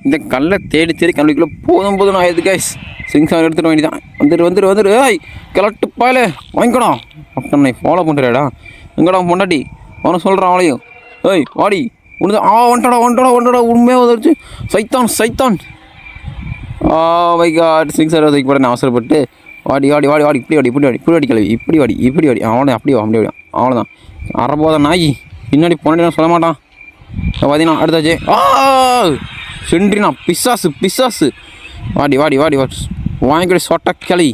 இந்த கல்லை தேடி தேடி கல்விக்குள்ளே போதும் ஆயிடுது கைஸ். சிங்சார் எடுத்துகிட்டு வேண்டிதான். வந்துரு ஏய் கிளட்டு பாயில வாங்கிக்கணும். மக்கள் ஃபாலோ பண்ணுறேடா. எங்கடா பொண்டாட்டி அவனை சொல்கிறான் அவளையும். ஏய் வாடி உனது ஒன்றடா உண்மையாக வந்துருச்சு. சைத்தான் மை காட். சிங்சார் அதுக்கு போட நான் அவசரப்பட்டு வாடி இப்படி வாடி கிளவி இப்படி வாடி அவனை அப்படி அவ்வளோதான். அறபோத நாய் பின்னாடி பொண்டாட்டி சொல்ல மாட்டான். பார்த்தீங்கன்னா அடுத்தாச்சு சென்ட்ரினா பிசாசு வாடி வாங்கிக்கூட சொட்ட கிளி.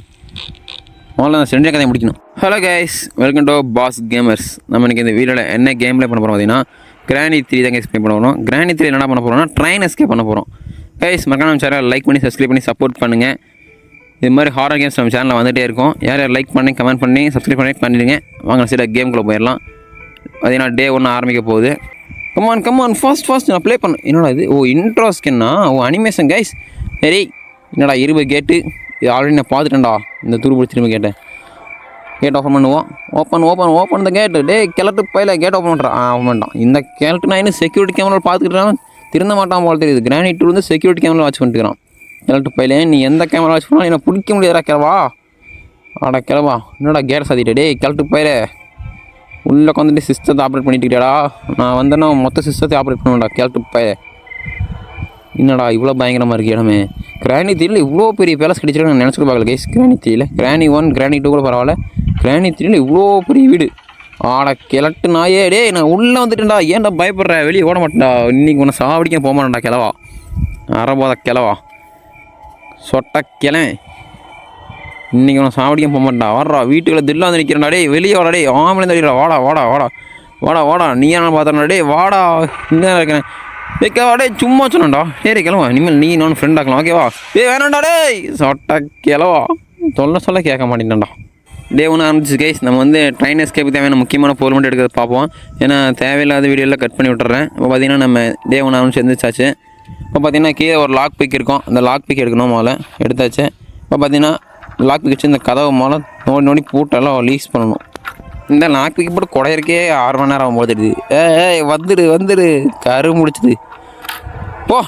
முதல்ல நான் சென்ட்ரியா கதையை முடிக்கணும். Hello guys, welcome to Boss Gamers. நம்ம இன்றைக்கி இந்த வீடியோவில் என்ன கேம் ப்ளே பண்ண போகிறோம் பார்த்தீங்கன்னா கிரானி 3 தான் கைஸ் ப்ளே பண்ண போகிறோம். கிரானி 3 என்ன பண்ண போகிறோம்னா ட்ரெயின் எஸ்கேப் பண்ண போகிறோம் கைஸ். மறக்காம நம்ம சேனலை லைக் பண்ணி சப்ஸ்கிரைப் பண்ணி சப்போர்ட் பண்ணுங்கள். இது மாதிரி ஹாரர் கேம்ஸ் நம்ம சேனலில் வந்துகிட்டே இருக்கும். யார் லைக் பண்ணி கமெண்ட் பண்ணி சப்ஸ்கிரைப் பண்ணிடுங்க. வாங்க சில கேமுக்குள்ளே போயிடலாம். பார்த்தீங்கன்னா டே 1 ஆரம்பிக்க போகுது. கமான் ஃபாஸ்ட் நான் ப்ளே பண்ண. என்னடா இது? இன்ட்ரோ ஸ்கின்னா அனிமேஷன் கைஸ். சரி என்னடா 20 கேட்டு இது ஆல்ரெடி நான் பார்த்துட்டேன்டா. இந்த துருப்பிடி திரும்ப கேட்டேன். கேட் ஓப்பன் பண்ணுவோம். ஓப்பன் இந்த கேட்டு. டே கிளட்டு பையில கேட் ஓப்பன் பண்ணுறான். ஓப்பன் பண்ணிட்டான். இந்த கேட்டு நான் இன்னும் செக்யூரிட்டி கேமரா பார்த்துக்கிட்டான். திருந்த மாட்டான் போல தெரியுது. கிரானி 2 வந்து செக்யூரிட்டி கேமரா வாட்ச் பண்ணிட்டுக்கிறான். கிளட்டு பையில நீ எந்த கேமரா வாட்ச் பண்ணாலும் என்ன பிடிக்க முடியாதா கிளவா? கிளவா என்னடா கேட்டை சாத்திட்டே. டே கிளட்டு பையில உள்ளே உட்காந்துட்டு சிஸ்டத்தை ஆப்ரேட் பண்ணிட்டுக்கிட்டேடா. நான் வந்தேன்னா மொத்த சிஸ்டத்தை ஆப்ரேட் பண்ணுவேன்டா. கேட்டு பைய என்னடா இவ்வளோ பயங்கரமாக இருக்குது இடமே. கிரானி 3ல இவ்வளோ பெரிய பேலஸ் கிடைச்சிருக்கு நான் நினச்சிட்டு பார்க்கல கைஸ். கிரானி 3ல கிரானி 1 கிரானி 2 கூட பரவாயில்ல. கிரானி 3ல இவ்வளோ பெரிய வீடு. கிளட்டு நாயே. டே நான் உள்ளே வந்துட்டேன்டா. ஏன்டா பயப்படுற? வெளியே ஓட மாட்டேன்டா. இன்றைக்கி ஒன்று சாவடிக்க போக மாட்டேன்டா கிளவா. அறபோத கிளவா சொட்ட கிளை. இன்றைக்கி ஒன்று சாவடிக்க போக மாட்டேன்டா. வர்றா வீட்டுக்குள்ளே தில்லா வந்து நிற்கிறேன்டா. டே வெளியே வாடா. டே ஆம்பளை தடிடா. வாடா நீ என்ன பார்த்தா? டே வாடா இன்னும் இருக்கிறேன். டே சும்மா சொன்னேன்டா. சரி கிளவா இனிமேல் நீ நான் ஃப்ரெண்ட் ஆக்கலாம் ஓகேவா? வேணாண்டா. டே சொட்ட கிளவா சொல்ல கேட்க மாட்டேன்டா. டே 1 ஆரம்பிச்சு கைஸ். நம்ம வந்து ட்ரெயின் எஸ்கேப் தேவையான முக்கியமான பொருள் மட்டும் எடுக்கிறது பார்ப்போம். ஏன்னா தேவையில்லாத வீடியோவில் கட் பண்ணி விட்டுறேன். இப்போ பார்த்தீங்கன்னா நம்ம டே 1 ஆரம்பிச்சு எழுந்திரிச்சாச்சு. இப்போ பார்த்தீங்கன்னா கீழே ஒரு லாக் பிக் இருக்கும். அந்த லாக் பிக் எடுக்கணும். முதல்ல எடுத்தாச்சு. இப்போ பார்த்தீங்கன்னா லாக் பிக் வச்சு இந்த கதவை முதல்ல நோடி பூட்டெல்லாம் லீஸ் பண்ணணும். இந்த லாக் பிக் போட்டு குடையறக்கே 6 மணி நேரம் ஆகும் போது தெரியுது. வந்துடு கரு முடிச்சுது போ.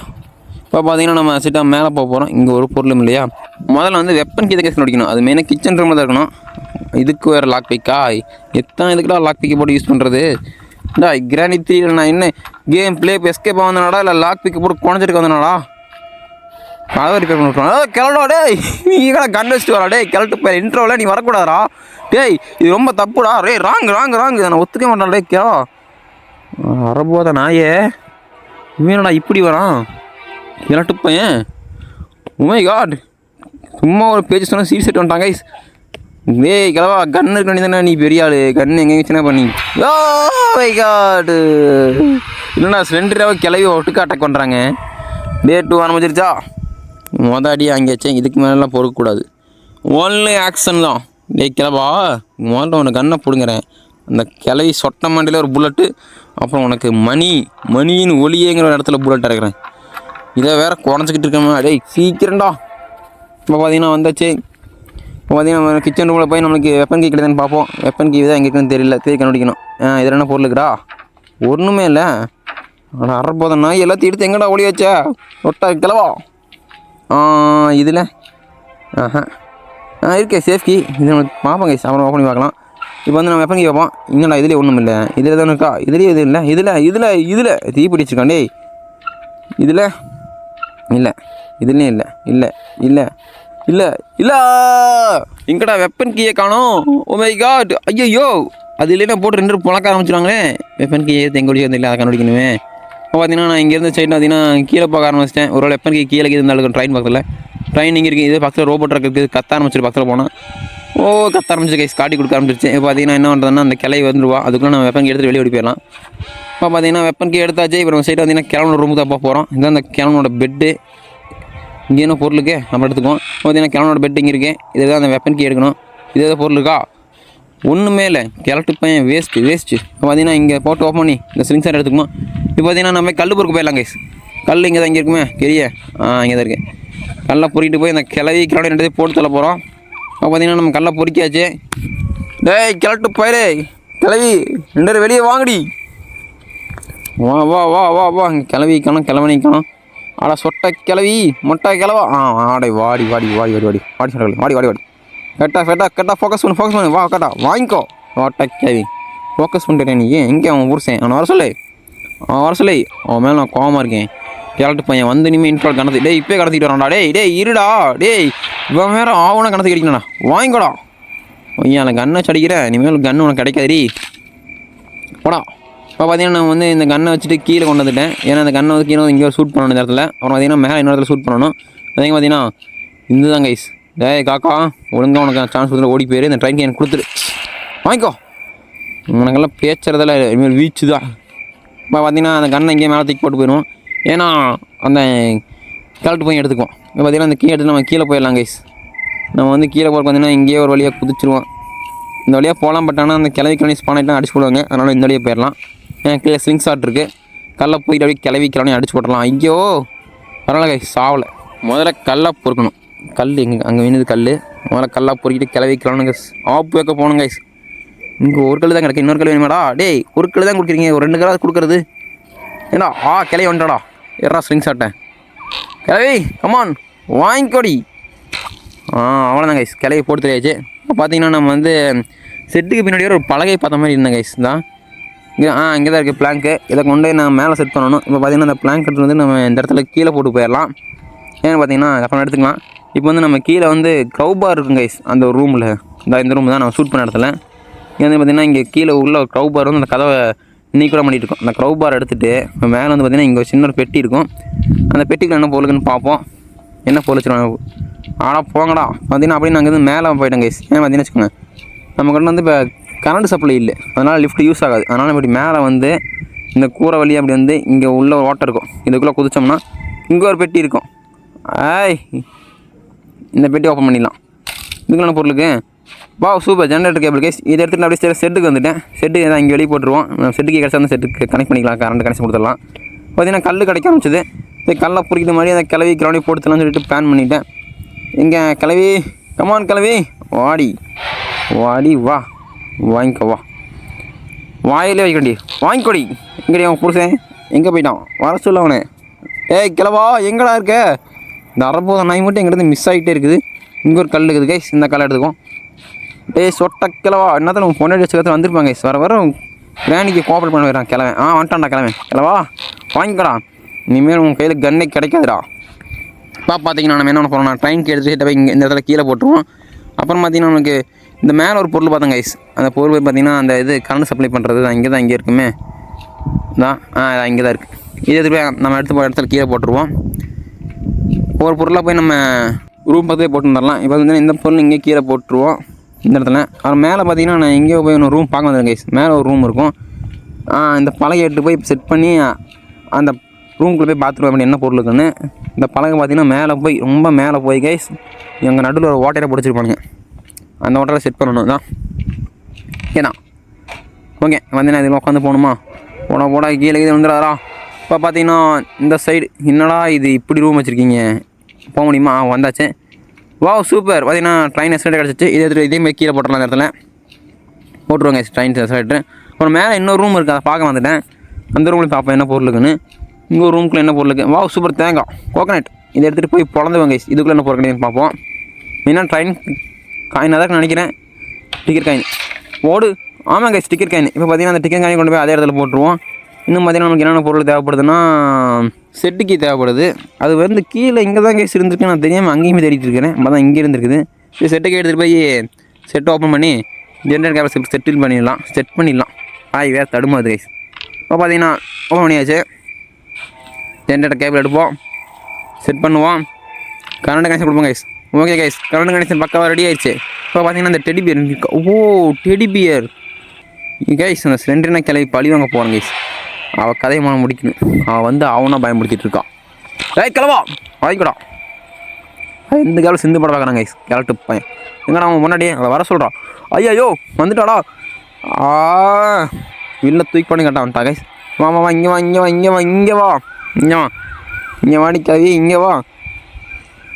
இப்போ பார்த்தீங்கன்னா நம்ம சிட்டாக மேலே போக போகிறோம். இங்கே ஒரு பொருளும் இல்லையா. முதல்ல வந்து வெப்பன் கீதை கேஸ் நடிக்கணும். அது மெயினாக கிச்சன் ரூமில் தான் இருக்கணும். இதுக்கு வேறு லாக் பிக்கா? இதுக்குடா லாக் பிக்கை போட்டு யூஸ் பண்ணுறது? கிரானி 3 நான் என்ன கேம் ப்ளே எஸ்கேப் வந்தனாடா இல்லை லாக் பிக்கை போட்டு குறைஞ்சிட்டு வந்தனாடா? கதவை ரிப்பேர் பண்ணி விட்டுருவான். கிளடா. டேய் நீ கூட கண் வச்சுட்டு வரா. டே கிளட்டு போய் இன்ட்ரோவில் நீ வரக்கூடாதா? டேய் இது ரொம்ப தப்புடா. ராங் நான் ஒத்துக்க மாட்டேன். டே கேளா வரபோத நாயே. இவனடா இப்படி வரான் கிளட்டு பையன். உமை காட் சும்மா ஒரு பேஜ் சொன்னால் சீட் செட் வந்துட்டாங்க கைஸ். டேய் கிளவா கன் இருக்க வேண்டியதானே நீ பெரிய ஆள். கன் எங்கே வச்சுனா பண்ணி மை காடு இல்லைண்ணா ஸ்லெண்டராக கிளவி ஒட்டுக்க அட்டாக் பண்ணுறாங்க. டே 2 ஆரம்பிச்சிருச்சா. அடி அங்கேயாச்சும் இதுக்கு மேலாம் பொறுக்கக்கூடாது. ஒன்லி ஆக்ஷன் தான். டே கிளவா முதல்ல உனக்கு கண்ணை பிடுங்குறேன். அந்த கிளவி சொட்ட மண்டியில் ஒரு புல்லட்டு. அப்புறம் உனக்கு மணின்னு ஒளியேங்கிற இடத்துல புல்லட் இறக்குறேன். இதை வேற குறைஞ்சிக்கிட்டு இருக்கேன். டேய் சீக்கிரம்டா. இப்போ பார்த்தீங்கன்னா வந்தாச்சு. இப்போ பார்த்தீங்கன்னா கிச்சன் ரூமில் போய் நம்மளுக்கு வெப்பன் கீ கிடையாதுன்னு பார்ப்போம். வெப்பன் கீ தான் எங்கே இருக்குன்னு தெரியல. தேடி கண்டுபிடிக்கணும். இதில் என்ன பொருள் இருக்குடா? ஒன்றுமே இல்லை. ஆனால் அறப்போத நாய் எல்லாத்தையும் எடுத்து எங்கடா ஒளி வச்சா? ஒட்டா கிளவா இதில் இருக்கே சேஃப்கி. இது நம்ம பார்ப்போம் கைஸ். அப்புறம் ஓப்பன் பண்ணி பார்க்கலாம். இப்போ வந்து நம்ம வெப்பன் கீ வைப்போம். இங்கடா இதுலேயே ஒன்றும் இல்லை. இதில் தானே இருக்கா? இதுலேயே இது இல்லை. இதில் தீ பிடிச்சிருக்கான். டேய் இதில் இல்லை. இதுலேயும் இல்லை. எங்கடா வெப்பன் கீயை காணோம். Oh my god. ஐயோ அது இல்லைன்னா போட்டு 2 புழக்க ஆரம்பிச்சிடுவாங்களே. வெப்பன் கீயை எங்கொழி வந்து இல்லை. அதை கண்டுபிடிக்கணுமே. இப்போ பார்த்தீங்கன்னா நான் இங்கேருந்து சைடு பார்த்தீங்கன்னா கீழே போக ஆரம்பிச்சிட்டேன். ஒரு வெப்பன் கீ கீழே இருந்தாலும் ட்ரெயின் பக்கத்தில் ட்ரெயின் இங்கே இருக்குது. இது பக்கத்தில் ரோபோட் ட்ரக் இருக்குது. கத்த ஆரம்பிச்சிட்டு பக்கத்தில் போனால் கத்த ஆரம்பிச்சு கைஸ் காட்டி கொடுக்க ஆரம்பிச்சிருச்சு. இப்போ பார்த்தீங்கன்னா என்ன பண்ணுறதுன்னா அந்த கிளை வந்துடுவா. அதுக்குள்ளே நம்ம வெப்பன் கீ எடுத்து வெளியே ஓடி போயிடலாம். இப்போ பார்த்தீங்கன்னா வெப்பன் கீ எடுத்தாச்சு. இப்போ நம்ம சைடு பார்த்தீங்கன்னா கிளம்புன ரூமுக்கு தான் போகிறோம். இதுதான் அந்த கிளம்பனோட பெட்டு. இங்கே என்ன பொருளுக்கு நம்ம எடுத்துக்குவோம். பார்த்தீங்கன்னா கிளம்பனோட பெட்டு இங்கே இருக்குது. இதுதான் அந்த வெப்பன் கீ எடுக்கணும். இது எதாவது பொருள் இருக்கா? ஒன்றுமே இல்லை. கிளட்டு பையன் வேஸ்ட்டு. இப்போ பார்த்தீங்கன்னா இங்கே போட்டு ஓப்பன் பண்ணி இந்த ஸ்லிங்ஸார் எடுத்துக்குவோம். இப்போ பார்த்தீங்கன்னா நம்ம கல் பொறுக்கு போயிடலாம் கைஸ். கல் இங்கே தான் இங்கே இருக்குமே பெரிய இங்கே தான் இருக்குது. கல்லை பொறிக்கிட்டு போய் இந்த கிளவி 2 போட்டு தள்ள போகிறோம். இப்போ பார்த்தீங்கன்னா நம்ம கல்லை பொறிக்காச்சு. டேய் கிளட்டு பயிரே கிளவி 2 வெளியே வாங்கடி. வா இங்கே கிளவி காணும் கிளவனி காணும். ஆடா சொட்டை கிளவி மொட்டை கிளவா ஆடை வாடி வாடி வாடி வாடி வாடி வாடி சொல்ல வாடி வாடி வாடி கரெக்டாக ஃபோக்கஸ் பண்ணு வா கரெக்டா வாங்கிக்கோ வாட்டை கிளவி ஃபோக்கஸ் பண்ணிட்டேன் நீ எங்கே அவன் புருஷன் அவனை வர சொல்லு அவன் மேலே நான் கோவமாக இருக்கேன் கேரட்டு பையன் வந்து இனிமேல் இன்ஃபால் கணத்து டேய் இப்போ கடத்திட்டு வரான்டா டேய் இருடா டேய் இவன் வேறு ஆவணம் கணத்து கிடைக்கணும்டா வாங்கிக்கோடா ஐயா கண்ணை அடிக்கிறேன் இனிமேல் கன்று உனக்கு கிடைக்காதுடி போடா இப்போ பார்த்தீங்கன்னா நான் வந்து இந்த கண்ணை வச்சுட்டு கீழே கொண்டு வந்துட்டேன் ஏன்னா அந்த கண்ணை வந்து கீழே இங்கே ஷூட் பண்ணணும் இந்த இடத்துல அப்புறம் பார்த்தீங்கன்னா மேலே இன்னொரு இடத்துல ஷூட் பண்ணணும் அதே பார்த்தீங்கன்னா இந்த தான் கைஸ் டேய் காக்கா ஒழுங்காக உனக்கு சான்ஸ் கொடுத்துட்டு ஓடி போயிரு இந்த ட்ரெயினுக்கு எனக்கு கொடுத்துரு வாங்கிக்கோ உனக்கெல்லாம் பேச்சுறதில் இனிமேல் வீச்சு தான் இப்போ பார்த்தீங்கன்னா அந்த கண்ணை இங்கேயே மேலே தூக்கி போட்டு போயிடுவோம் ஏன்னா அந்த கலெக்ட் போய் எடுத்துக்குவோம் இப்போ பார்த்தீங்கன்னா அந்த கீழே எடுத்து நம்ம கீழே போயிடலாம் கைஸ் நம்ம வந்து கீழே போகிறக்கு பார்த்தீங்கன்னா இங்கேயே ஒரு வழியாக குதிச்சிருவோம் இந்த வழியாக போகலாம் பட் ஆனால் அந்த கிளவி ஸ்பான் ஆகிட்டு அடிச்சு போடுவாங்க அதனால் இந்த வழியாக போயிடலாம் ஏன்னா கீழே ஸ்லிங் ஷாட் இருக்குது கல்லை போயிட்டு அப்படியே கிளவி அடிச்சு போட்டுடலாம் ஐயோ பரவாயில்ல கைஸ் சாவலை முதல்ல கல்லாக பொறுக்கணும் கல் அங்கே வேணுது கல் முதல்ல கல்லாக பொறுக்கிட்டு கிளவி ஆப்பு வைக்க போகணும் கைஸ் இங்கே ஒரு கல் தான் கிடைக்கும் இன்னொரு கல் வேணுமாடா டேய் ஒரு கல் தான் கொடுக்குறீங்க ஒரு 2 கல்லாவது கொடுக்குறது ஏன்னா கிளவி வந்துட்டாடா ஏறா ஸ்லிங் ஷாட்டை கிளவி கமான் வாங்கிக்கோடி அவ்வளோதான் கைஸ் கிளவி போட்டு தெரியாச்சு இப்போ பார்த்தீங்கன்னா நம்ம வந்து செட்டுக்கு பின்னாடி ஒரு பலகை பார்த்த மாதிரி இருந்தேன் கைஸ் தான் இங்கே தான் இருக்குது பிளாங்க்கு இதை கொண்டு நான் மேலே செட் பண்ணணும் இப்போ பார்த்தீங்கன்னா அந்த பிளாங்க் எடுத்து வந்து நம்ம இந்த இடத்துல கீழே போட்டு போயிடலாம் ஏன்னு பார்த்தீங்கன்னா அப்புறம் எடுத்துக்கலாம் இப்போ வந்து நம்ம கீழே வந்து க்ரௌபார் இருக்கும் கைஸ் அந்த ஒரு ரூமில் இந்த ரூம் தான் நம்ம ஷூட் பண்ண இடத்துல இங்கே வந்து பார்த்திங்கன்னா இங்கே கீழே உள்ள ஒரு க்ரௌபார் வந்து அந்த கதவை இன்னைக்கு கூட பண்ணிட்டு இருக்கோம் அந்த க்ரௌபார் எடுத்துகிட்டு இப்போ மேலே வந்து பார்த்திங்கன்னா இங்கே ஒரு சின்ன ஒரு பெட்டி இருக்கும் அந்த பெட்டிக்குள்ள என்ன பொருளுக்குன்னு பார்ப்போம் என்ன பொருள் போங்கடா பார்த்தீங்கன்னா அப்படியே நாங்கள் வந்து மேலே போயிட்டோம் கைஸ் ஏன் பார்த்தீங்கன்னா வச்சுக்கோங்க நம்ம கிட்ட வந்து இப்போ கரண்ட் சப்ளை இல்லை அதனால் லிஃப்ட் யூஸ் ஆகாது அதனால் இப்படி மேலே வந்து இந்த கூரை வழியாக அப்படி வந்து இங்கே உள்ள ஒரு ஓட்டை இருக்கும் இதுக்குள்ளே குதிச்சோம்னா இங்கே ஒரு பெட்டி இருக்கும் இந்த பெட்டி ஓப்பன் பண்ணிடலாம் இதுக்குள்ள பொருளுக்கு சூப்பர் ஜென்ரேட்டர் கேபிள் கேஸ் இதை எடுத்துகிட்டு அப்படியே செட்டுக்கு வந்துட்டேன் செட்டுக்கு தான் இங்கே வெளியே போட்டுருவோம் செட்டுக்கு கிடச்சா அந்த செட்டுக்கு கனெக்ட் பண்ணிக்கலாம் கரண்ட் கனெக்ஷன் கொடுத்துடலாம் பார்த்தீங்கன்னா கல் கிடைக்க ஆரம்பிச்சது கல்லை பொறிக்கிற மாதிரி அந்த கிளவி கிரௌண்டி போட்டுலாம் சொல்லிட்டு பிளான் பண்ணிட்டேன் இங்கே கிளவி கமான் கிளவி வாடி வா வாங்கிக்கோ வா வாயிலே வைக்கண்டி வாங்கிக்கொடி இங்கடி அவன் புருஷன் எங்கே போயிட்டான் வர சொல்ல அவனே கிளவா எங்கடா இருக்க இந்த அரபோத நாய் மட்டும் எங்கிட்ட மிஸ் ஆகிட்டே இருக்குது இங்கே ஒரு கல் இருக்குது கைஸ் இந்த கல்லை எடுத்துக்கும் சொட்ட கிளவா என்னத்தான் நம்ம பொண்ணு வச்சுக்கிறது வந்துருப்பாங்க கைஸ் வர கிராணிக்கு கோஆப்ரேட் பண்ண வரான் கிளவன் வந்துட்டான்டா கிளவா வாங்கிக்கடா இனிமேல் உங்கள் கையில் கன்னே கிடைக்காதுடா இப்போ பார்த்தீங்கன்னா நம்ம என்ன பண்ணோம் ட்ரெயினுக்கு எடுத்துகிட்டு போய் இங்கே இந்த இடத்துல கீழே போட்டுருவோம் அப்புறம் பார்த்தீங்கன்னா நமக்கு இந்த மேலே ஒரு பொருள் பார்த்தோம் கைஸ் அந்த பொருள் பார்த்தீங்கன்னா அந்த இது கரண்ட் சப்ளை பண்ணுறது இங்கே இருக்குமே இங்கே தான் இருக்குது இது எடுத்து போய் நம்ம எடுத்து போய் இடத்துல கீழே போட்டுருவோம் ஒரு பொருளாக போய் நம்ம ரூம் பார்த்து போட்டு வந்துடலாம் இப்போ வந்து இந்த பொருள் இங்கே கீழே போட்டுருவோம் இந்த இடத்துல அப்புறம் மேலே பார்த்தீங்கன்னா நான் எங்கேயோ போய் ஒன்று ரூம் பார்க்க வந்துடுறேன் கைஸ் மேலே ஒரு ரூம் இருக்கும் இந்த பலகை எடுத்து போய் செட் பண்ணி அந்த ரூம்குள்ளே போய் பார்த்துருவோம் அப்படி என்ன பொருள் இருக்குன்னு இந்த பலகை பார்த்தீங்கன்னா மேலே போய் ரொம்ப மேலே போய் கைஸ் எங்கள் நடுவில் ஒரு ஓட்டையை பிடிச்சிருப்பானுங்க அந்த ஓட்டரை செட் பண்ணணும் தான் ஏன்னா ஓகே வந்து நான் இதில் உட்காந்து போகணுமா போட கீழே கீழே வந்துடாதா இப்போ பார்த்தீங்கன்னா இந்த சைடு என்னடா இது இப்படி ரூம் வச்சுருக்கீங்க போக முடியுமா வந்தாச்சு சூப்பர் பார்த்தீங்கன்னா ட்ரெயின் எஸ்லேட்டர் கிடச்சிச்சு இதே மாதிரி கீழே போட்டுடலாம் அந்த இடத்துல போட்டுருவாங்க ட்ரெயின் எஸ்லேட்டர் அப்புறம் மேலே இன்னொரு ரூம் இருக்குது அதை பார்க்க வந்துட்டேன் அந்த ரூமில் பார்ப்பேன் என்ன பொருள் இருக்குன்னு இங்கே ஒரு ரூமுக்குள்ளே என்ன பொருள் இருக்குது சூப்பர் தேங்காய் கோகனட் இதை எடுத்துகிட்டு போய் பிறந்துவாங்க இதுக்குள்ளே என்ன பொருள் கிடையாது பார்ப்போம் மெயினாக ட்ரெயின் காயின் தான் நினைக்கிறேன் டிக்கெட் காயின் ஓடு ஆமாங்க டிக்கெட் காயின் இப்போ பார்த்தீங்கன்னா அந்த டிக்கெட் காயின் கொண்டு போய் அதே இடத்துல போட்டுருவோம் இன்னும் பார்த்தீங்கன்னா நமக்கு என்னென்ன பொருள் தேவைப்படுதுன்னா செட்டுக்கு தேவைப்படுது அது வந்து கீழே இங்கே தான் கேஸ் இருந்திருக்கு நான் தெரியாமல் அங்கேயுமே தேடிட்டு இருக்கிறேன் நம்ம தான் இங்கே இருந்திருக்குது இது செட்டுக்கு எடுத்துகிட்டு போய் செட் ஓப்பன் பண்ணி ஜென்ரேட் கேபிள் செட் பண்ணிடலாம் வேறு தடுமாது கைஸ் இப்போ பார்த்தீங்கன்னா ஓப்பன் பண்ணியாச்சு ஜென்ரேட்டர் கேபிள் எடுப்போம் செட் பண்ணுவோம் கரண்ட் கனெக்ஷன் கொடுப்போம் guys okay guys current connection பக்காவாக ரெடி ஆயிடுச்சு இப்போ பார்த்தீங்கன்னா அந்த teddy bear teddy bear guys அந்த சிலிண்டர்னா கிளவி பழி வாங்க போகிறேன் கைஸ் அவள் கதையை மனம் முடிக்கணும் அவள் வந்து அவனா பயன்படுத்திட்டு இருக்கான் கிளவா வாங்கிக்கூடா இந்த கேவலம் சிந்து படம் பார்க்குறாங்க கைஸ் கேரக்டர் பையன் எங்கடா அவன் முன்னாடியே அவளை வர சொல்கிறான் ஐயோ வந்துட்டாடா இல்லை தூக்கி பண்ணி கேட்டான் கைஸ் வா இங்கே வாடி கவி இங்கே வா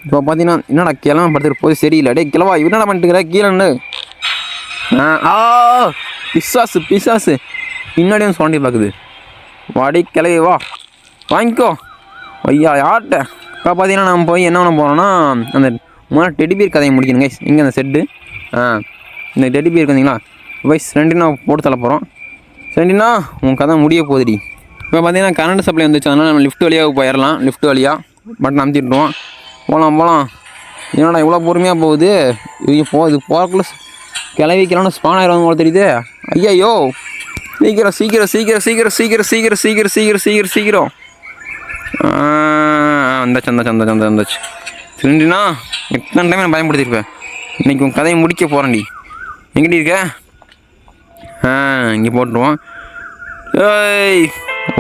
இப்போ பார்த்தீங்கன்னா என்னடா கிளம்ப படுத்துட்டு போய் சரியில்லை கிளவா என்னடா பண்ணிட்டுக்கிற கீழே பிசாசு பின்னாடியும் சோண்டி பார்க்குது வாடி கிளவி வா வாங்கிக்கோ ஐயா யார்கிட்ட இப்போ பார்த்தீங்கன்னா நம்ம போய் என்ன பண்ண போகிறோம்னா அந்த முதல்ல டெடிபியர் கதையை முடிக்கணும் கைஸ். இங்கே அந்த செட்டு இந்த டெடிபியர் இருந்தீங்களா வைஸ் ரெண்டுனா போட்டு தள்ள போகிறோம். ரெண்டுனா உன் கதை முடிய போகுதுடி. இப்போ பார்த்தீங்கன்னா கரண்ட் சப்ளை வந்துச்சு, அதனால் நம்ம லிஃப்ட் வழியாக போயிடலாம். லிஃப்ட் வழியாக பட்டன் அமுத்திட்டுருவோம். போகலாம். என்னடா இவ்வளோ பொறுமையாக போகுது, இது போகிறக்குள்ள கிளவிக்கலாம்னு ஸ்பான் ஆயிரம் போல தெரியுது. ஐயோ சீக்கிரம் வந்தாச்சு. சிலிண்டர்னா எத்தனை டைம் நான் பயன்படுத்தியிருப்பேன். இன்றைக்கி உன் கதையை முடிக்க போகிறேன்டி. எங்கிட்ட இருக்க? இங்கே போட்டுருவோம். ஏய்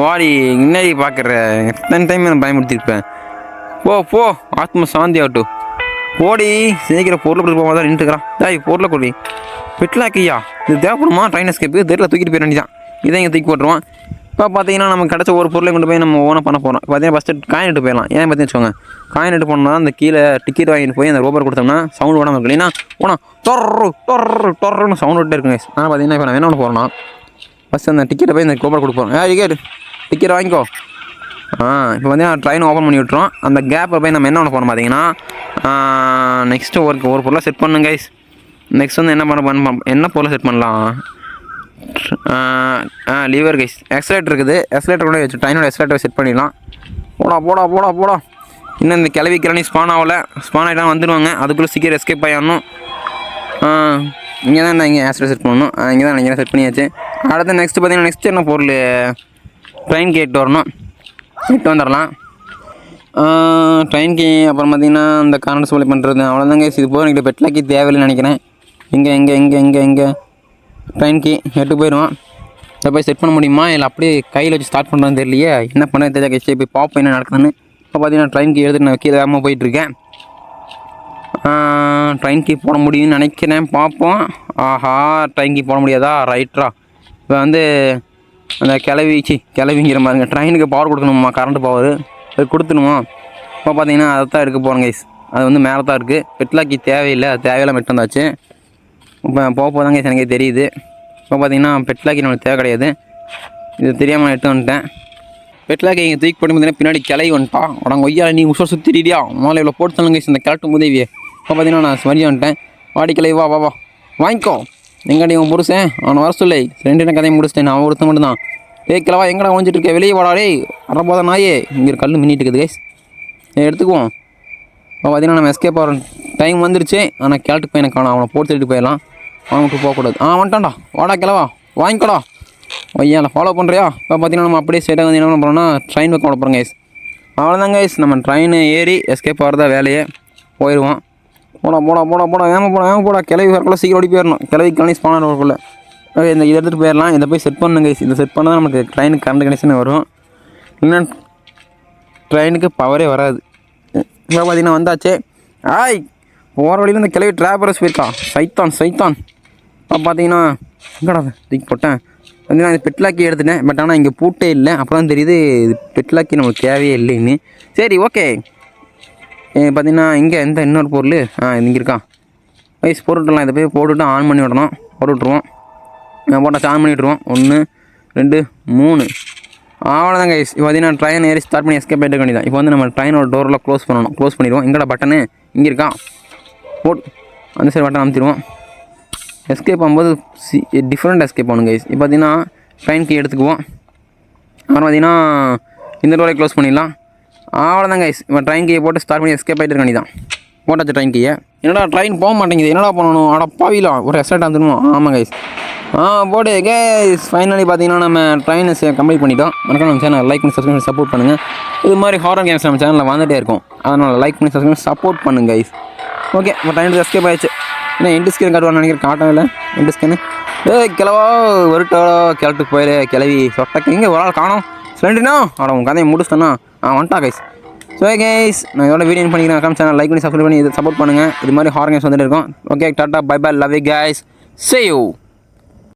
வாடி, என்னடி பார்க்குற? எத்தனை டைம் நான் பயன்படுத்தியிருப்பேன். போ ஆத்ம சாந்தி ஆகட்டும். போடி சீக்கிரம் பொருளை கொடுத்து போகாதான் நின்றுக்கிறான். பொருளை கொடி பெட்லாக்கையா, இது தேவைப்படுமா? ட்ரெயின் எஸ்கேப்பு தெரியல, தூக்கிட்டு போயிட வேண்டியதான். இதை இங்கே தூக்கி போட்டுருவோம். இப்போ பார்த்தீங்கன்னா நம்ம கிடச்ச ஒரு பொருளை கொண்டு போய் நம்ம ஓனாக பண்ண போகிறோம். பார்த்தீங்கன்னா ஃபஸ்ட்டு காயின் எடுத்து போயிடலாம். ஏன் பார்த்தீங்கன்னு வச்சுக்கோங்க, காயின் எடுத்து போனோம்னா அந்த கீழே டிக்கெட் வாங்கிட்டு போய் அந்த ரோபர் கொடுத்தோம்னா சவுண்ட் ஓடாமல் இருக்கு. இல்லைன்னா டொர்ன்னு சவுண்ட் விட்டே இருக்குங்க. ஆனால் பார்த்தீங்கன்னா இப்போ நான் என்ன பண்ண போகிறோன்னா ஃபஸ்ட்டு அந்த டிக்கெட்டை போய் இந்த ரோபர் கொடுப்போம். டிக்கெட் வாங்கிக்கோ. இப்போ பார்த்தீங்கன்னா ட்ரெயின் ஓப்பன் பண்ணி விட்டுறோம். அந்த கேப்பை போய் நம்ம என்ன பண்ண போகிறோம் பார்த்தீங்கன்னா நெக்ஸ்ட்டு ஒரு பொருளை செட் பண்ணுங்க கைஸ். நெக்ஸ்ட் வந்து என்ன பொருளை செட் பண்ணலாம்? Liver guys. எக்ஸலேட்டர் இருக்குது, எக்ஸலேட்டர் கூட வச்சு ட்ரெயினோட எக்ஸலேட்டரை செட் பண்ணிடலாம். போடா இன்னும் இந்த கிளவிக்கிறனி ஸ்பான் ஆகிட்டாலும் வந்துடுவாங்க. அதுக்குள்ளே சீக்கிரம் எஸ்கேப் ஆகிடணும். இங்கே தான் இங்கே எக்ஸலேட்டர் செட் பண்ணணும். இங்கே தான் நினைக்கிறேன் செட் பண்ணியாச்சு. அடுத்து நெக்ஸ்ட்டு பார்த்தீங்கன்னா என்ன பொருள் ட்ரெயின் கேட்டு வரணும். வந்துடலாம் ட்ரெயின்க்கு. அப்புறம் பார்த்தீங்கன்னா இந்த கரண்ட் சப்ளை பண்ணுறது அவ்வளோதாங்க. இது போதும். எனக்கு பெட்லாக்கி தேவையில்லைன்னு நினைக்கிறேன். இங்கே ட்ரெயின்க்கு எட்டு போயிடுவோம். இதை போய் செட் பண்ண முடியுமா இல்லை அப்படியே கையில் வச்சு ஸ்டார்ட் பண்ணுறதுன்னு தெரியலையே. என்ன பண்ணுறது தெரியாது கஷ்டம். போய் பார்ப்போம் என்ன நடக்குதுன்னு. இப்போ பார்த்தீங்கன்னா ட்ரெயின்க்கு எடுத்துட்டு நான் கீழே வேகமாக போயிட்டுருக்கேன். ட்ரெயின்க்கு போட முடியும்னு நினைக்கிறேன், பார்ப்போம். ஆஹா, ட்ரெயின்க்கு போட முடியாதா? ரைட்ரா. இப்போ வந்து அந்த கிளவிங்கிற மாதிரிங்க ட்ரெயினுக்கு பவர் கொடுக்கணுமா, கரண்ட் பவர் அது கொடுத்துணுமா. இப்போ பார்த்தீங்கன்னா அதை தான் எடுக்க போகிறோம் கைஸ். அது வந்து மேலே தான் இருக்குது. பெட்லாக்கி தேவையில்லை, அது தேவையில்லை மெட்டு வந்தாச்சு. இப்போ போதாங்க கைஸ் எனக்கே தெரியுது. இப்போ பார்த்தீங்கன்னா பெட்லாக்கி நம்மளுக்கு தேவை கிடையாது. இது தெரியாமல் நான் எடுத்து வந்துட்டேன். பெட்லாக்கி இங்கே தூக்கி போட்டு பார்த்தீங்கன்னா பின்னாடி கிளவி வந்துட்டான். உடம்பு ஒய்யா நீ உஷர் சுற்றிடியா முதல்ல இவ்வளோ போட்டு சொல்லுங்க கைஸ் இந்த கிளட்டு உதவியே. இப்போ பார்த்தீங்கன்னா நான் ஸ்மரி வந்துட்டேன். வாடி கிளவி வா வாங்கிக்கோ. எங்கடி உன் புருஷன் அவனை வர சொல்லி 2 கதையை முடிச்சிட்டேன். நான் ஒருத்த மட்டும் தான். கிளவா எங்கடா ஒழிஞ்சிட்டு இருக்கேன், வெளியே வாடாடே வரப்போதான் நாயே. இங்கே கல் மின்னிட்டு இருக்குது கைஸ், எடுத்துக்குவோம். இப்போ பார்த்தீங்கன்னா நம்ம எஸ்கேப் ஆகிற டைம் வந்துருச்சு. ஆனால் கேட்டுக்கு போய் எனக்கு காணும். அவனை போட்டு தள்ளிட்டு போயிடலாம். அவனை விட்டு போகக்கூடாது. வந்துட்டான்டா, வாடா கிளவா வாங்கிக்கோடா. ஐயா ஃபாலோ பண்ணுறியா? இப்போ பார்த்தீங்கன்னா நம்ம அப்படியே ஸ்ட்ரெயிட்டாக வந்து என்ன பண்ணுறோம்னா ட்ரெயின் பக்கம் போகிறோம் கைஸ். அவ்வளோதான் கைஸ், நம்ம ட்ரெயின் ஏறி எஸ்கேப் ஆகிறதா வேலையே. போயிடுவோம். போடா ஏமா போடா. கிளவி வரக்குள்ள சீக்கிரம் ஓடி போயிடணும். கிளவி கணி ஸ்பானர் வரக்குள்ள இந்த இதை எடுத்துகிட்டு போயிடலாம். இதை போய் செட் பண்ணுங்க கைஸ். இதை செட் பண்ணால் நமக்கு ட்ரெயினுக்கு கரண்ட் கனெக்ஷன் வரும். இல்லைன்னா ட்ரெயினுக்கு பவரே வராது. இப்போ பார்த்தீங்கன்னா வந்தாச்சு. போகிற வழியில் இந்த கிளவி டிராவலர்ஸ் போயிருக்கா. சைத்தான். இப்போ பார்த்தீங்கன்னா எங்கடா தூக்கி போட்டேன். பார்த்தீங்கன்னா இந்த பெட்லாக்கி எடுத்துட்டேன். பட் ஆனால் இங்கே பூட்டே இல்லை. அப்புறம் தான் தெரியுது பெட்லாக்கி நமக்கு தேவையே இல்லைன்னு. சரி ஓகே. பார்த்தீங்கன்னா இங்கே இன்னொரு பொருள் இங்கே இருக்கான் கைஸ். போட்டுவிடலாம். இதை போய் போட்டுவிட்டு ஆன் பண்ணி விடணும். போட்டுவிட்ருவோம். போட்டாச்சு, ஆன் பண்ணி விட்ருவோம். 1 2 3 அவ்வளோதான் கைஸ். இப்போ பார்த்தீங்கன்னா ட்ரெயின் ஏறி ஸ்டார்ட் பண்ணி எஸ்கேப் ஆகிட்டு வேண்டியதான். இப்போ வந்து நம்ம ட்ரெயினோட டோரில் க்ளோஸ் பண்ணிடுவோம். எங்கடா பட்டனு? இங்கே இருக்கான். அந்த சைடு பட்டன் அமுத்திடுவோம். எஸ்கேப் ஆகும்போது டிஃப்ரெண்ட் எஸ்கேப் ஆகணும் கைஸ். இப்போ பார்த்தீங்கன்னா ட்ரெயின் கீ எடுத்துக்குவோம். அப்புறம் பார்த்தீங்கன்னா இந்த டோரை க்ளோஸ் பண்ணிடலாம். அவ்வளோதான் கைஸ். இப்போ ட்ரெயின் கீயை போட்டு ஸ்டார்ட் பண்ணி எஸ்கேப் ஆகிட்டு வேண்டியதான். போட்டாச்சு ட்ரெயின் கீயை. என்னடா ட்ரெயின் போக மாட்டேங்குது, என்னடா பண்ணணும்? பாவிலாம் ஒரு எக்ஸ்ட்ரா வந்துடுமோ. ஆமாம் கைஸ். போடு கைஸ். ஃபைனலி பார்த்தீங்கன்னா நம்ம ட்ரெயினை கம்ப்ளீட் பண்ணிட்டோம். மறக்காம நம்ம சேனல் லைக் பண்ணி சப்ஸ்கிரைப் பண்ணி சப்போர்ட் பண்ணுங்கள். இது மாதிரி ஹாரர் கேம்ஸ் நம்ம சேனலில் வந்துகிட்டே இருக்கும். அதனால் லைக் பண்ணி சப்ஸ்கிரைப் பண்ணி சப்போர்ட் பண்ணுங்க கைஸ். ஓகே, இப்போ ட்ரெயின் எஸ்கேப் ஆயிடுச்சு. ஏன்னா எண்டு ஸ்கேன் காட்டுவான்னு நினைக்கிறேன். காட்டும் இல்லை எண்டு ஸ்கேனு. கிளவா வருட்டோ கிளட்டுக்கு போயிரு. கிளவி சொட்டக்கு எங்கே ஒரு ஆள் காணும். ஃப்ரெண்டுனா உன் கதையை முடிச்சிட்டேன்னா வந்துட்டா கைஸ். ஸோ கைஸ், நான் இதோட வீடியோ பண்ணிக்கிறேன். சேனல் லைக் பண்ணி சப்ஸ்கிரைப் பண்ணி இது சப்போர்ட் பண்ணுங்கள். இது மாதிரி ஹாரர் கேம்ஸ் வந்துட்டு இருக்கும். Okay, tata bye bye, love you guys, see you.